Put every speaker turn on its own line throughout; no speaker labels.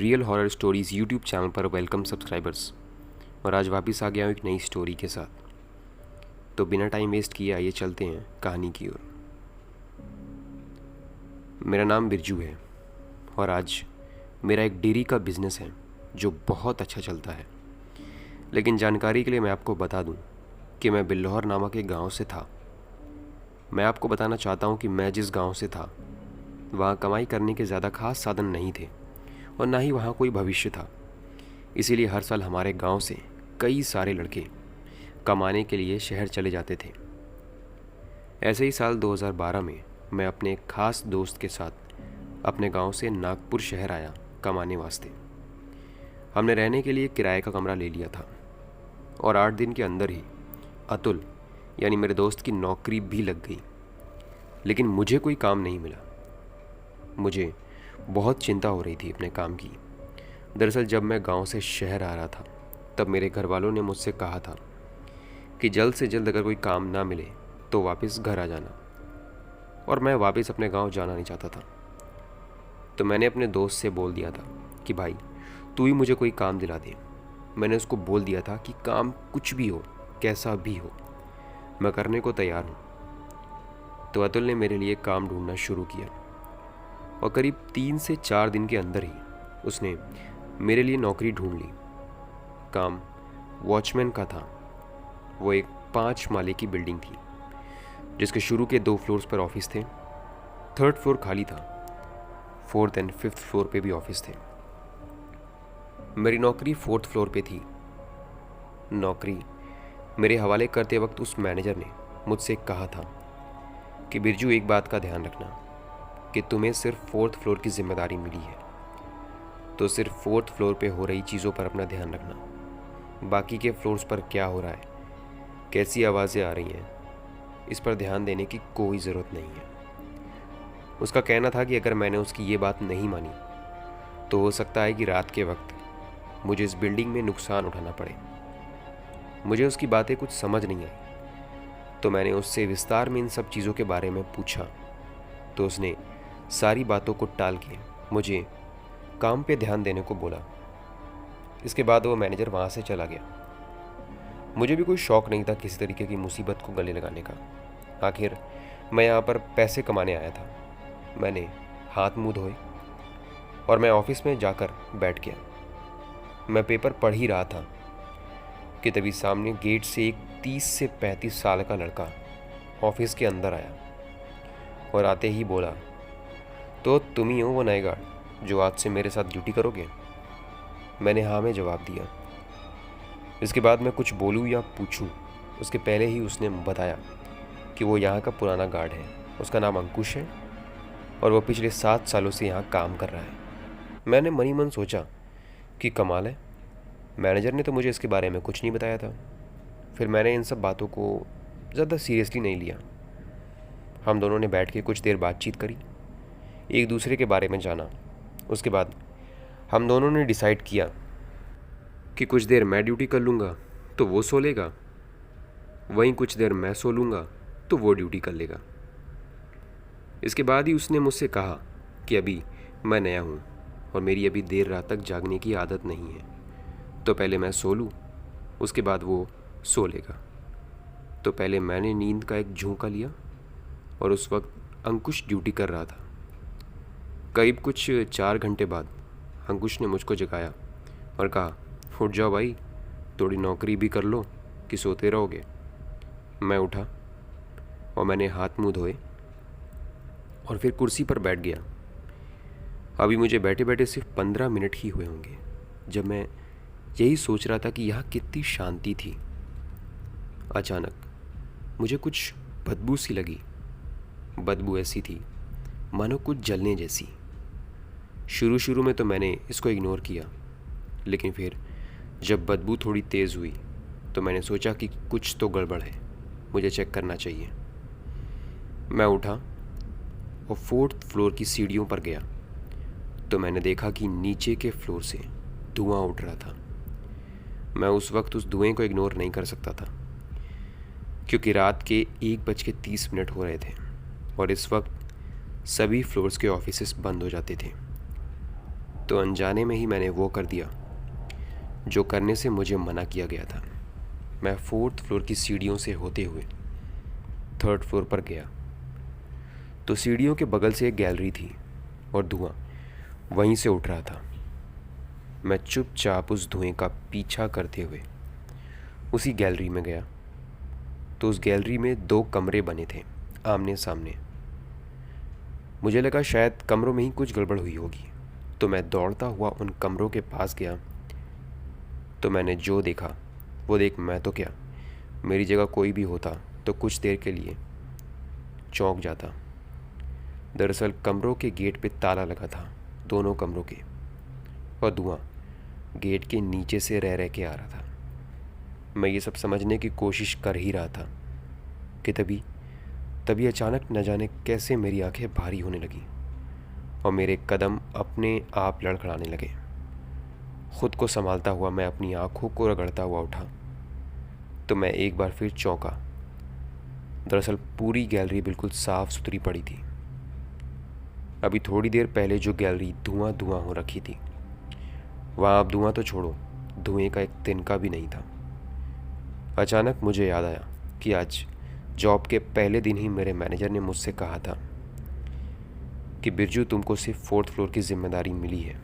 Real horror stories YouTube channel पर welcome subscribers. और आज वापस आ गया हूँ एक नई स्टोरी के साथ। तो बिना टाइम वेस्ट किए आइए चलते हैं कहानी की ओर। मेरा नाम बिरजू है और आज मेरा एक डेयरी का बिज़नेस है जो बहुत अच्छा चलता है। लेकिन जानकारी के लिए मैं आपको बता दूं कि मैं बिल्लौर नामक एक गांव से था। मैं आपको बताना चाहता हूं कि मैं जिस गांव से था वहाँ कमाई करने के ज़्यादा खास साधन नहीं थे और ना ही वहाँ कोई भविष्य था। इसीलिए हर साल हमारे गांव से कई सारे लड़के कमाने के लिए शहर चले जाते थे। ऐसे ही साल 2012 में मैं अपने एक खास दोस्त के साथ अपने गांव से नागपुर शहर आया कमाने वास्ते। हमने रहने के लिए किराए का कमरा ले लिया था और 8 दिन के अंदर ही अतुल यानी मेरे दोस्त की नौकरी भी लग गई। लेकिन मुझे कोई काम नहीं मिला। मुझे बहुत चिंता हो रही थी अपने काम की। दरअसल जब मैं गांव से शहर आ रहा था तब मेरे घर वालों ने मुझसे कहा था कि जल्द से जल्द अगर कोई काम ना मिले तो वापस घर आ जाना। और मैं वापस अपने गांव जाना नहीं चाहता था। तो मैंने अपने दोस्त से बोल दिया था कि भाई तू ही मुझे कोई काम दिला दे। मैंने उसको बोल दिया था कि काम कुछ भी हो, कैसा भी हो, मैं करने को तैयार हूँ। तो अतुल ने मेरे लिए काम ढूंढना शुरू किया और करीब 3 से 4 दिन के अंदर ही उसने मेरे लिए नौकरी ढूंढ ली। काम वॉचमैन का था। वो एक 5 माले की बिल्डिंग थी जिसके शुरू के 2 फ्लोर्स पर ऑफिस थे। 3rd फ्लोर खाली था। 4th एंड 5th फ्लोर पे भी ऑफिस थे। मेरी नौकरी 4th फ्लोर पे थी। नौकरी मेरे हवाले करते वक्त उस मैनेजर ने मुझसे कहा था कि बिरजू एक बात का ध्यान रखना कि तुम्हें सिर्फ 4th फ्लोर की जिम्मेदारी मिली है, तो सिर्फ 4th फ्लोर पे हो रही चीज़ों पर अपना ध्यान रखना। बाकी के फ्लोर्स पर क्या हो रहा है, कैसी आवाज़ें आ रही हैं, इस पर ध्यान देने की कोई ज़रूरत नहीं है। उसका कहना था कि अगर मैंने उसकी ये बात नहीं मानी तो हो सकता है कि रात के वक्त मुझे इस बिल्डिंग में नुकसान उठाना पड़े। मुझे उसकी बातें कुछ समझ नहीं आई तो मैंने उससे विस्तार में इन सब चीज़ों के बारे में पूछा। तो उसने सारी बातों को टाल के मुझे काम पे ध्यान देने को बोला। इसके बाद वो मैनेजर वहाँ से चला गया। मुझे भी कोई शौक़ नहीं था किसी तरीके की मुसीबत को गले लगाने का। आखिर मैं यहाँ पर पैसे कमाने आया था। मैंने हाथ मुंह धोए और मैं ऑफिस में जाकर बैठ गया। मैं पेपर पढ़ ही रहा था कि तभी सामने गेट से एक 30 से 35 साल का लड़का ऑफिस के अंदर आया और आते ही बोला, तो तुम ही हो वो नए गार्ड जो आज से मेरे साथ ड्यूटी करोगे? मैंने हाँ में जवाब दिया। इसके बाद मैं कुछ बोलूँ या पूछूं उसके पहले ही उसने बताया कि वो यहाँ का पुराना गार्ड है। उसका नाम अंकुश है और वो पिछले 7 सालों से यहाँ काम कर रहा है। मैंने मनी मन सोचा कि कमाल है, मैनेजर ने तो मुझे इसके बारे में कुछ नहीं बताया था। फिर मैंने इन सब बातों को ज़्यादा सीरियसली नहीं लिया। हम दोनों ने बैठ के कुछ देर बातचीत करी, एक दूसरे के बारे में जाना। उसके बाद हम दोनों ने डिसाइड किया कि कुछ देर मैं ड्यूटी कर लूँगा तो वो सो लेगा, वहीं कुछ देर मैं सो लूँगा तो वो ड्यूटी कर लेगा। इसके बाद ही उसने मुझसे कहा कि अभी मैं नया हूँ और मेरी अभी देर रात तक जागने की आदत नहीं है, तो पहले मैं सो लूँ, उसके बाद वो सो लेगा। तो पहले मैंने नींद का एक झोंका लिया और उस वक्त अंकुश ड्यूटी कर रहा था। करीब कुछ 4 घंटे बाद अंकुश ने मुझको जगाया और कहा, उठ जाओ भाई, थोड़ी नौकरी भी कर लो कि सोते रहोगे। मैं उठा और मैंने हाथ मुंह धोए और फिर कुर्सी पर बैठ गया। अभी मुझे बैठे बैठे सिर्फ 15 मिनट ही हुए होंगे जब मैं यही सोच रहा था कि यहाँ कितनी शांति थी। अचानक मुझे कुछ बदबू सी लगी। बदबू ऐसी थी मानो कुछ जलने जैसी। शुरू में तो मैंने इसको इग्नोर किया, लेकिन फिर जब बदबू थोड़ी तेज़ हुई तो मैंने सोचा कि कुछ तो गड़बड़ है, मुझे चेक करना चाहिए। मैं उठा और 4th फ्लोर की सीढ़ियों पर गया तो मैंने देखा कि नीचे के फ्लोर से धुआं उठ रहा था। मैं उस वक्त उस धुएं को इग्नोर नहीं कर सकता था क्योंकि रात के 1:30 हो रहे थे और इस वक्त सभी फ्लोर्स के ऑफिसेस बंद हो जाते थे। तो अनजाने में ही मैंने वो कर दिया जो करने से मुझे मना किया गया था। मैं 4th फ्लोर की सीढ़ियों से होते हुए 3rd फ्लोर पर गया तो सीढ़ियों के बगल से एक गैलरी थी और धुआं वहीं से उठ रहा था। मैं चुपचाप उस धुएं का पीछा करते हुए उसी गैलरी में गया तो उस गैलरी में 2 कमरे बने थे आमने सामने। मुझे लगा शायद कमरों में ही कुछ गड़बड़ हुई होगी, तो मैं दौड़ता हुआ उन कमरों के पास गया तो मैंने जो देखा वो देख मैं तो क्या, मेरी जगह कोई भी होता तो कुछ देर के लिए चौंक जाता। दरअसल कमरों के गेट पे ताला लगा था, दोनों कमरों के, और धुआं गेट के नीचे से रह रह के आ रहा था। मैं ये सब समझने की कोशिश कर ही रहा था कि तभी अचानक न जाने कैसे मेरी आंखें भारी होने लगीं और मेरे कदम अपने आप लड़खड़ाने लगे। खुद को संभालता हुआ मैं अपनी आंखों को रगड़ता हुआ उठा तो मैं एक बार फिर चौंका। दरअसल पूरी गैलरी बिल्कुल साफ़ सुथरी पड़ी थी। अभी थोड़ी देर पहले जो गैलरी धुआं धुआं हो रखी थी वहाँ अब धुआं तो छोड़ो, धुएं का एक तिनका भी नहीं था। अचानक मुझे याद आया कि आज जॉब के पहले दिन ही मेरे मैनेजर ने मुझसे कहा था कि बिरजू तुमको सिर्फ 4th फ्लोर की जिम्मेदारी मिली है,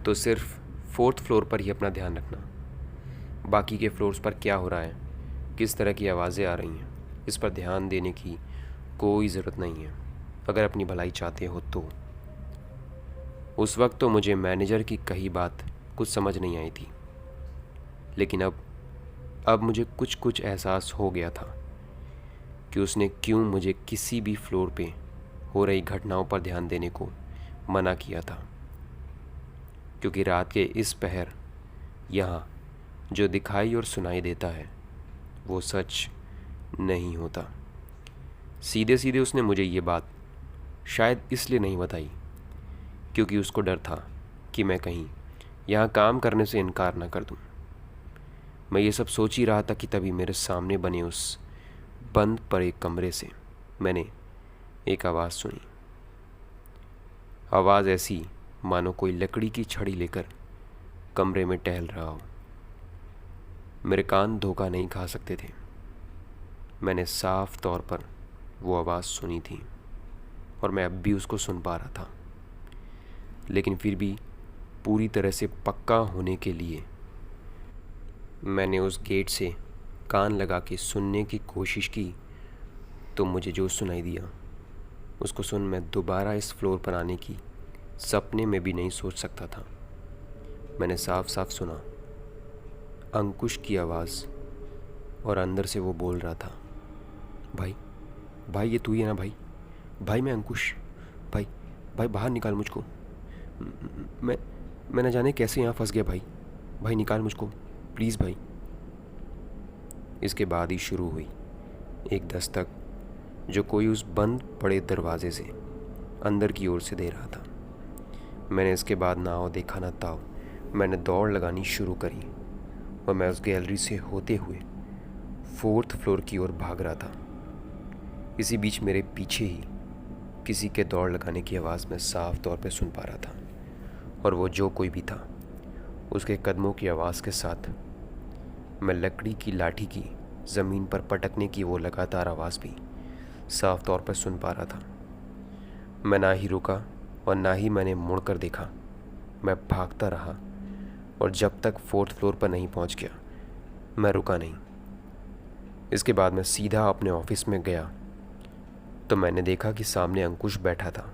तो सिर्फ 4th फ्लोर पर ही अपना ध्यान रखना। बाकी के फ्लोर्स पर क्या हो रहा है, किस तरह की आवाज़ें आ रही हैं, इस पर ध्यान देने की कोई ज़रूरत नहीं है अगर अपनी भलाई चाहते हो तो। उस वक्त तो मुझे मैनेजर की कही बात कुछ समझ नहीं आई थी, लेकिन अब मुझे कुछ एहसास हो गया था कि उसने क्यों मुझे किसी भी फ्लोर पे हो रही घटनाओं पर ध्यान देने को मना किया था। क्योंकि रात के इस पहर यहाँ जो दिखाई और सुनाई देता है वो सच नहीं होता। सीधे सीधे उसने मुझे ये बात शायद इसलिए नहीं बताई क्योंकि उसको डर था कि मैं कहीं यहाँ काम करने से इनकार ना कर दूँ। मैं ये सब सोच ही रहा था कि तभी मेरे सामने बने उस बंद पड़े कमरे से मैंने एक आवाज़ सुनी। आवाज़ ऐसी मानो कोई लकड़ी की छड़ी लेकर कमरे में टहल रहा हो। मेरे कान धोखा नहीं खा सकते थे। मैंने साफ तौर पर वो आवाज़ सुनी थी और मैं अब भी उसको सुन पा रहा था, लेकिन फिर भी पूरी तरह से पक्का होने के लिए मैंने उस गेट से कान लगा के सुनने की कोशिश की तो मुझे जो सुनाई दिया उसको सुन मैं दोबारा इस फ्लोर पर आने की सपने में भी नहीं सोच सकता था। मैंने साफ साफ सुना अंकुश की आवाज़ और अंदर से वो बोल रहा था, भाई ये तू ही है ना भाई? भाई मैं अंकुश, भाई बाहर निकाल मुझको। मैं न जाने कैसे यहाँ फंस गया भाई निकाल मुझको प्लीज़ भाई। इसके बाद ही शुरू हुई एक दस्तक जो कोई उस बंद पड़े दरवाजे से अंदर की ओर से दे रहा था। मैंने इसके बाद ना आओ देखा ना ताओ, मैंने दौड़ लगानी शुरू करी और मैं उस गैलरी से होते हुए 4th फ्लोर की ओर भाग रहा था। इसी बीच मेरे पीछे ही किसी के दौड़ लगाने की आवाज़ मैं साफ तौर पे सुन पा रहा था और वो जो कोई भी था उसके कदमों की आवाज़ के साथ मैं लकड़ी की लाठी की ज़मीन पर पटकने की वो लगातार आवाज़ भी साफ तौर पर सुन पा रहा था। मैं ना ही रुका और ना ही मैंने मुड़कर देखा। मैं भागता रहा और जब तक 4th फ्लोर पर नहीं पहुंच गया मैं रुका नहीं। इसके बाद मैं सीधा अपने ऑफिस में गया तो मैंने देखा कि सामने अंकुश बैठा था।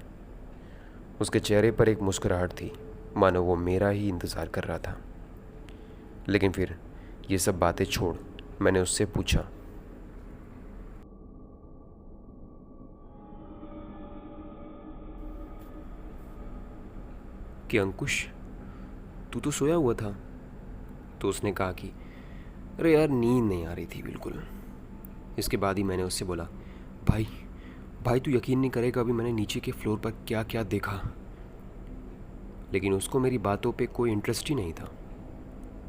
उसके चेहरे पर एक मुस्कुराहट थी, मानो वो मेरा ही इंतज़ार कर रहा था। लेकिन फिर ये सब बातें छोड़ मैंने उससे पूछा, कि अंकुश तू तो सोया हुआ था? तो उसने कहा कि अरे यार नींद नहीं आ रही थी बिल्कुल। इसके बाद ही मैंने उससे बोला, भाई तू यकीन नहीं करेगा अभी मैंने नीचे के फ्लोर पर क्या क्या देखा। लेकिन उसको मेरी बातों पे कोई इंटरेस्ट ही नहीं था।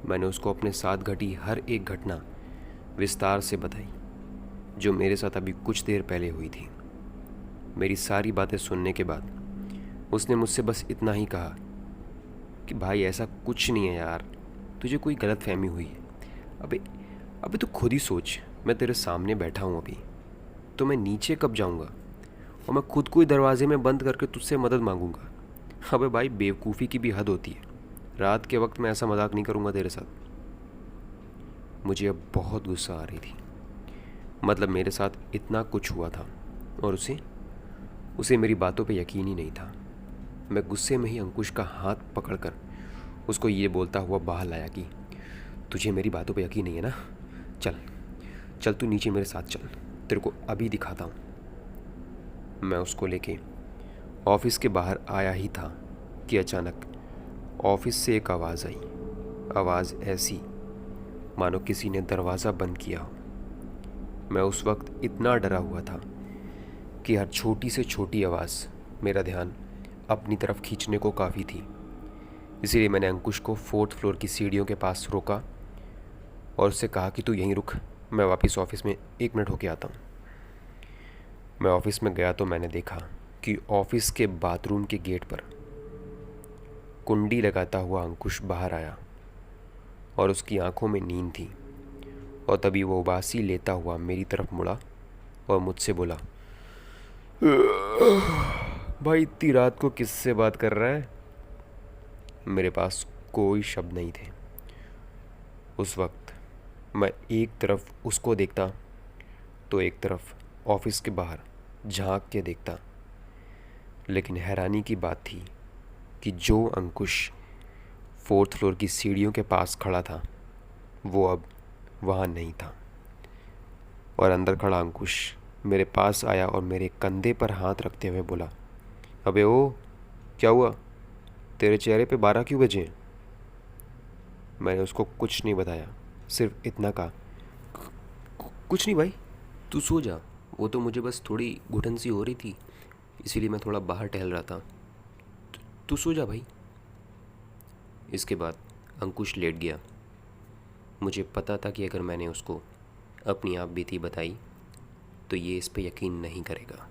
मैंने उसको अपने साथ घटी हर एक घटना विस्तार से बताई जो मेरे साथ अभी कुछ देर पहले हुई थी। मेरी सारी बातें सुनने के बाद उसने मुझसे बस इतना ही कहा कि भाई ऐसा कुछ नहीं है यार, तुझे कोई गलत फहमी हुई है। अबे अबे तू खुद ही सोच, मैं तेरे सामने बैठा हूँ अभी, तो मैं नीचे कब जाऊँगा और मैं खुद को ही दरवाजे में बंद करके तुझसे मदद मांगूंगा। अबे भाई बेवकूफ़ी की भी हद होती है। रात के वक्त मैं ऐसा मजाक नहीं करूँगा तेरे साथ। मुझे अब बहुत गुस्सा आ रही थी। मतलब मेरे साथ इतना कुछ हुआ था और उसे उसे मेरी बातों पे यकीन ही नहीं था। मैं गुस्से में ही अंकुश का हाथ पकड़कर उसको ये बोलता हुआ बाहर लाया कि तुझे मेरी बातों पे यकीन नहीं है ना, चल चल तू नीचे मेरे साथ चल, तेरे को अभी दिखाता हूँ। मैं उसको लेके ऑफिस के बाहर आया ही था कि अचानक ऑफिस से एक आवाज़ आई। आवाज़ ऐसी मानो किसी ने दरवाज़ा बंद किया हो। मैं उस वक्त इतना डरा हुआ था कि हर छोटी से छोटी आवाज़ मेरा ध्यान अपनी तरफ खींचने को काफ़ी थी। इसीलिए मैंने अंकुश को 4th फ्लोर की सीढ़ियों के पास रोका और उससे कहा कि तू यहीं रुक, मैं वापस ऑफिस में 1 मिनट होके आता हूँ। मैं ऑफिस में गया तो मैंने देखा कि ऑफिस के बाथरूम के गेट पर कुंडी लगाता हुआ अंकुश बाहर आया और उसकी आंखों में नींद थी। और तभी वो उबासी लेता हुआ मेरी तरफ मुड़ा और मुझसे बोला, भाई इतनी रात को किससे बात कर रहा है? मेरे पास कोई शब्द नहीं थे। उस वक्त मैं एक तरफ उसको देखता तो एक तरफ ऑफिस के बाहर झांक के देखता। लेकिन हैरानी की बात थी कि जो अंकुश 4th फ्लोर की सीढ़ियों के पास खड़ा था वो अब वहाँ नहीं था। और अंदर खड़ा अंकुश मेरे पास आया और मेरे कंधे पर हाथ रखते हुए बोला, अबे ओ, क्या हुआ? तेरे चेहरे पे 12 क्यों बजे हैं? मैंने उसको कुछ नहीं बताया, सिर्फ इतना कहा, कुछ नहीं भाई, तू सो जा। वो तो मुझे बस थोड़ी घुटन सी हो रही थी, इसीलिए मैं थोड़ा बाहर टहल रहा था। तू सो जा भाई। इसके बाद अंकुश लेट गया। मुझे पता था कि अगर मैंने उसको अपनी आप बीती बताई तो ये इस पे यकीन नहीं करेगा।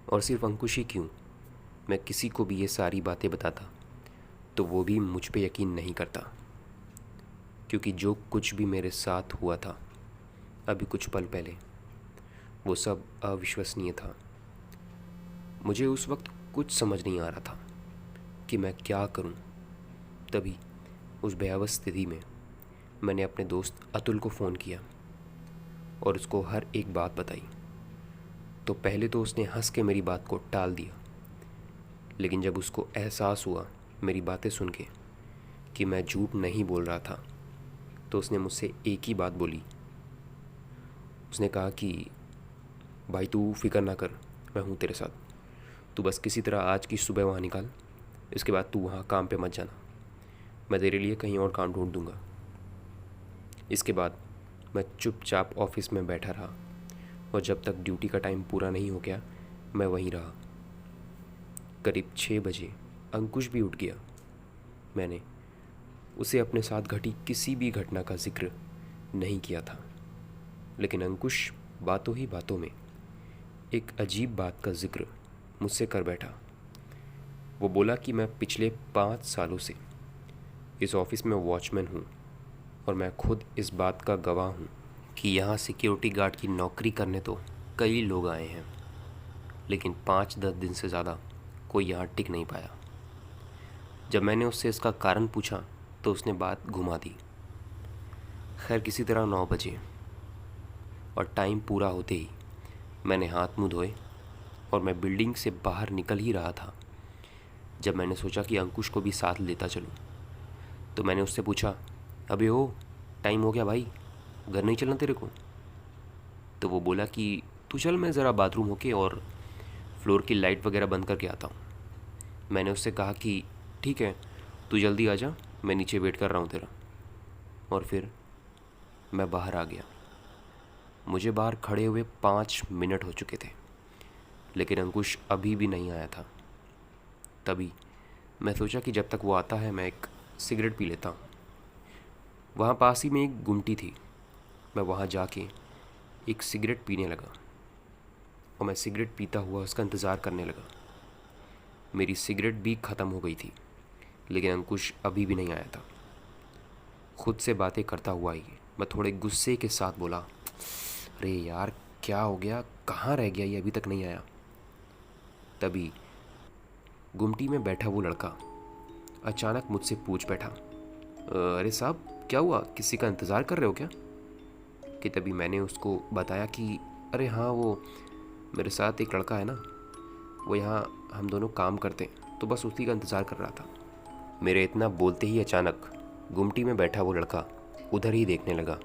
और सिर्फ अंकुश ही क्यों, मैं किसी को भी ये सारी बातें बताता तो वो भी मुझ पे यकीन नहीं करता। क्योंकि जो कुछ भी मेरे साथ हुआ था अभी कुछ पल पहले, वो सब अविश्वसनीय था। मुझे उस वक्त कुछ समझ नहीं आ रहा था कि मैं क्या करूं। तभी उस भयावह स्थिति में मैंने अपने दोस्त अतुल को फ़ोन किया और उसको हर एक बात बताई। तो पहले तो उसने हंस के मेरी बात को टाल दिया, लेकिन जब उसको एहसास हुआ मेरी बातें सुन के कि मैं झूठ नहीं बोल रहा था, तो उसने मुझसे एक ही बात बोली। उसने कहा कि भाई तू फिक्र ना कर, मैं हूँ तेरे साथ। तू बस किसी तरह आज की सुबह वहाँ निकाल, इसके बाद तू वहाँ काम पे मत जाना, मैं तेरे लिए कहीं और काम ढूंढ दूँगा। इसके बाद मैं चुपचाप ऑफिस में बैठा रहा और जब तक ड्यूटी का टाइम पूरा नहीं हो गया मैं वहीं रहा। करीब 6 बजे अंकुश भी उठ गया। मैंने उसे अपने साथ घटी किसी भी घटना का जिक्र नहीं किया था, लेकिन अंकुश बातों ही बातों में एक अजीब बात का जिक्र मुझसे कर बैठा। वो बोला कि मैं पिछले 5 सालों से इस ऑफिस में वॉचमैन हूँ और मैं खुद इस बात का गवाह हूँ कि यहाँ सिक्योरिटी गार्ड की नौकरी करने तो कई लोग आए हैं, लेकिन 5-10 दिन से ज़्यादा कोई यहाँ टिक नहीं पाया। जब मैंने उससे इसका कारण पूछा तो उसने बात घुमा दी। खैर किसी तरह 9 बजे और टाइम पूरा होते ही मैंने हाथ मुँह धोए और मैं बिल्डिंग से बाहर निकल ही रहा था जब मैंने सोचा कि अंकुश को भी साथ लेता चलूँ। तो मैंने उससे पूछा, अबे ओ, टाइम हो गया भाई, घर नहीं चलना तेरे को? तो वो बोला कि तू चल, मैं ज़रा बाथरूम होके और फ्लोर की लाइट वगैरह बंद करके आता हूँ। मैंने उससे कहा कि ठीक है, तू जल्दी आ जा, मैं नीचे वेट कर रहा हूँ तेरा। और फिर मैं बाहर आ गया। मुझे बाहर खड़े हुए 5 मिनट हो चुके थे, लेकिन अंकुश अभी भी नहीं आया था। तभी मैं सोचा कि जब तक वो आता है मैं एक सिगरेट पी लेता हूँ। वहाँ पास ही में एक गुमटी थी, मैं वहाँ जाके एक सिगरेट पीने लगा और मैं सिगरेट पीता हुआ उसका इंतज़ार करने लगा। मेरी सिगरेट भी ख़त्म हो गई थी, लेकिन अंकुश अभी भी नहीं आया था। खुद से बातें करता हुआ ही मैं थोड़े गुस्से के साथ बोला, अरे यार क्या हो गया, कहाँ रह गया ये, अभी तक नहीं आया। तभी गुमटी में बैठा वो लड़का अचानक मुझसे पूछ बैठा, अरे साहब क्या हुआ, किसी का इंतज़ार कर रहे हो क्या? कि तभी मैंने उसको बताया कि अरे हाँ, वो मेरे साथ एक लड़का है ना, वो यहाँ हम दोनों काम करते हैं, तो बस उसी का इंतज़ार कर रहा था। मेरे इतना बोलते ही अचानक गुमटी में बैठा वो लड़का उधर ही देखने लगा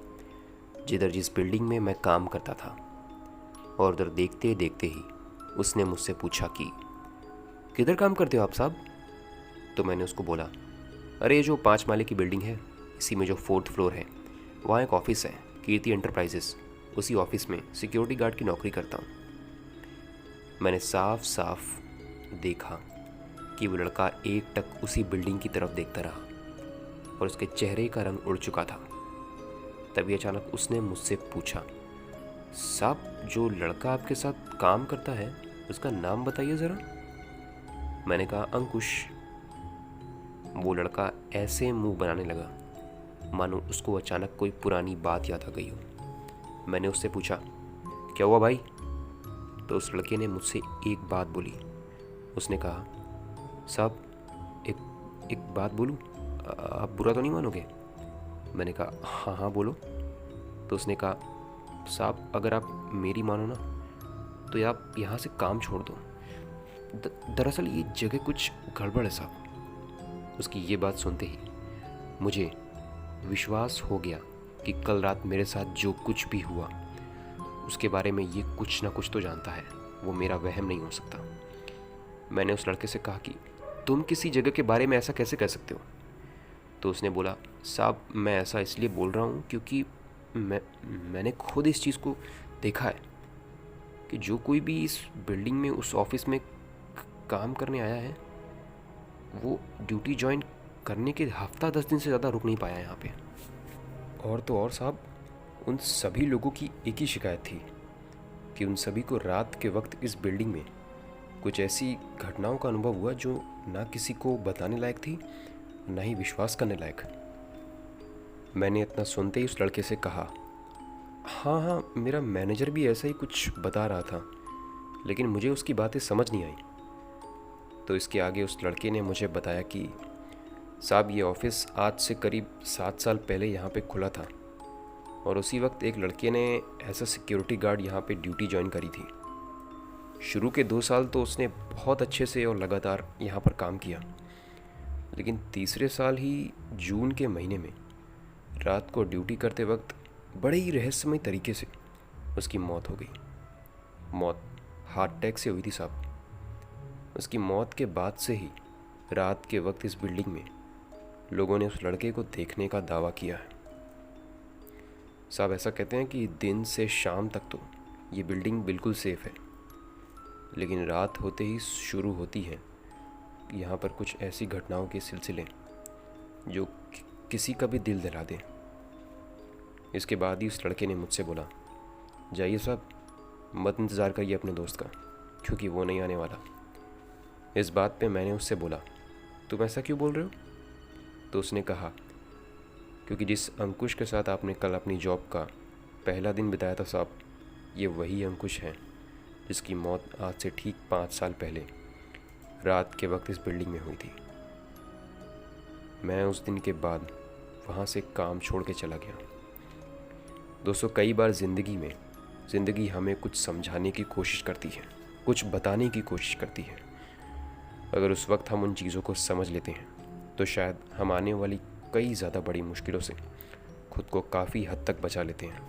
जिस बिल्डिंग में मैं काम करता था, और उधर देखते देखते ही उसने मुझसे पूछा कि किधर काम करते हो आप साहब? तो मैंने उसको बोला, अरे ये जो 5 माले की बिल्डिंग है, इसी में जो 4th फ्लोर है, वहाँ एक ऑफिस है, कीर्ति एंटरप्राइजेस, उसी ऑफिस में सिक्योरिटी गार्ड की नौकरी करता हूँ। मैंने साफ साफ देखा कि वो लड़का एकटक उसी बिल्डिंग की तरफ देखता रहा और उसके चेहरे का रंग उड़ चुका था। तभी अचानक उसने मुझसे पूछा, साहब जो लड़का आपके साथ काम करता है उसका नाम बताइए ज़रा। मैंने कहा, अंकुश। वो लड़का ऐसे मुंह बनाने लगा मानो उसको अचानक कोई पुरानी बात याद आ गई हो। मैंने उससे पूछा, क्या हुआ भाई? तो उस लड़के ने मुझसे एक बात बोली। उसने कहा, साहब एक बात बोलूं, आप बुरा तो नहीं मानोगे? मैंने कहा, हाँ हाँ बोलो। तो उसने कहा, साहब अगर आप मेरी मानो ना तो आप यहाँ से काम छोड़ दो। दरअसल ये जगह कुछ गड़बड़ है साहब। उसकी ये बात सुनते ही मुझे विश्वास हो गया कि कल रात मेरे साथ जो कुछ भी हुआ उसके बारे में ये कुछ ना कुछ तो जानता है, वो मेरा वहम नहीं हो सकता। मैंने उस लड़के से कहा कि तुम किसी जगह के बारे में ऐसा कैसे कह सकते हो? तो उसने बोला, साहब मैं ऐसा इसलिए बोल रहा हूँ क्योंकि मैंने खुद इस चीज़ को देखा है कि जो कोई भी इस बिल्डिंग में उस ऑफिस में काम करने आया है वो ड्यूटी ज्वाइन करने के हफ्ता 10 दिन से ज़्यादा रुक नहीं पाया यहाँ पे। और तो और साहब, उन सभी लोगों की एक ही शिकायत थी कि उन सभी को रात के वक्त इस बिल्डिंग में कुछ ऐसी घटनाओं का अनुभव हुआ जो ना किसी को बताने लायक थी, ना ही विश्वास करने लायक। मैंने इतना सुनते ही उस लड़के से कहा, हाँ हाँ मेरा मैनेजर भी ऐसा ही कुछ बता रहा था, लेकिन मुझे उसकी बातें समझ नहीं आई। तो इसके आगे उस लड़के ने मुझे बताया कि साहब ये ऑफिस आज से करीब 7 साल पहले यहाँ पे खुला था और उसी वक्त एक लड़के ने एज अ सिक्योरिटी गार्ड यहाँ पे ड्यूटी ज्वाइन करी थी। शुरू के 2 साल तो उसने बहुत अच्छे से और लगातार यहाँ पर काम किया, लेकिन तीसरे साल ही जून के महीने में रात को ड्यूटी करते वक्त बड़े ही रहस्यमय तरीके से उसकी मौत हो गई। मौत हार्ट अटैक से हुई थी साहब। उसकी मौत के बाद से ही रात के वक्त इस बिल्डिंग में लोगों ने उस लड़के को देखने का दावा किया है। साहब ऐसा कहते हैं कि दिन से शाम तक तो ये बिल्डिंग बिल्कुल सेफ़ है, लेकिन रात होते ही शुरू होती है यहाँ पर कुछ ऐसी घटनाओं के सिलसिले जो किसी का भी दिल दहला दे। इसके बाद ही उस लड़के ने मुझसे बोला, जाइए साहब, मत इंतज़ार करिए अपने दोस्त का, क्योंकि वो नहीं आने वाला। इस बात पे मैंने उससे बोला, तुम ऐसा क्यों बोल रहे हो? तो उसने कहा, क्योंकि जिस अंकुश के साथ आपने कल अपनी जॉब का पहला दिन बिताया था साहब, ये वही अंकुश है जिसकी मौत आज से ठीक 5 साल पहले रात के वक्त इस बिल्डिंग में हुई थी। मैं उस दिन के बाद वहाँ से काम छोड़ के चला गया। दोस्तों, कई बार ज़िंदगी हमें कुछ समझाने की कोशिश करती है, कुछ बताने की कोशिश करती है। अगर उस वक्त हम उन चीज़ों को समझ लेते हैं तो शायद हम आने वाली कई ज़्यादा बड़ी मुश्किलों से खुद को काफ़ी हद तक बचा लेते हैं।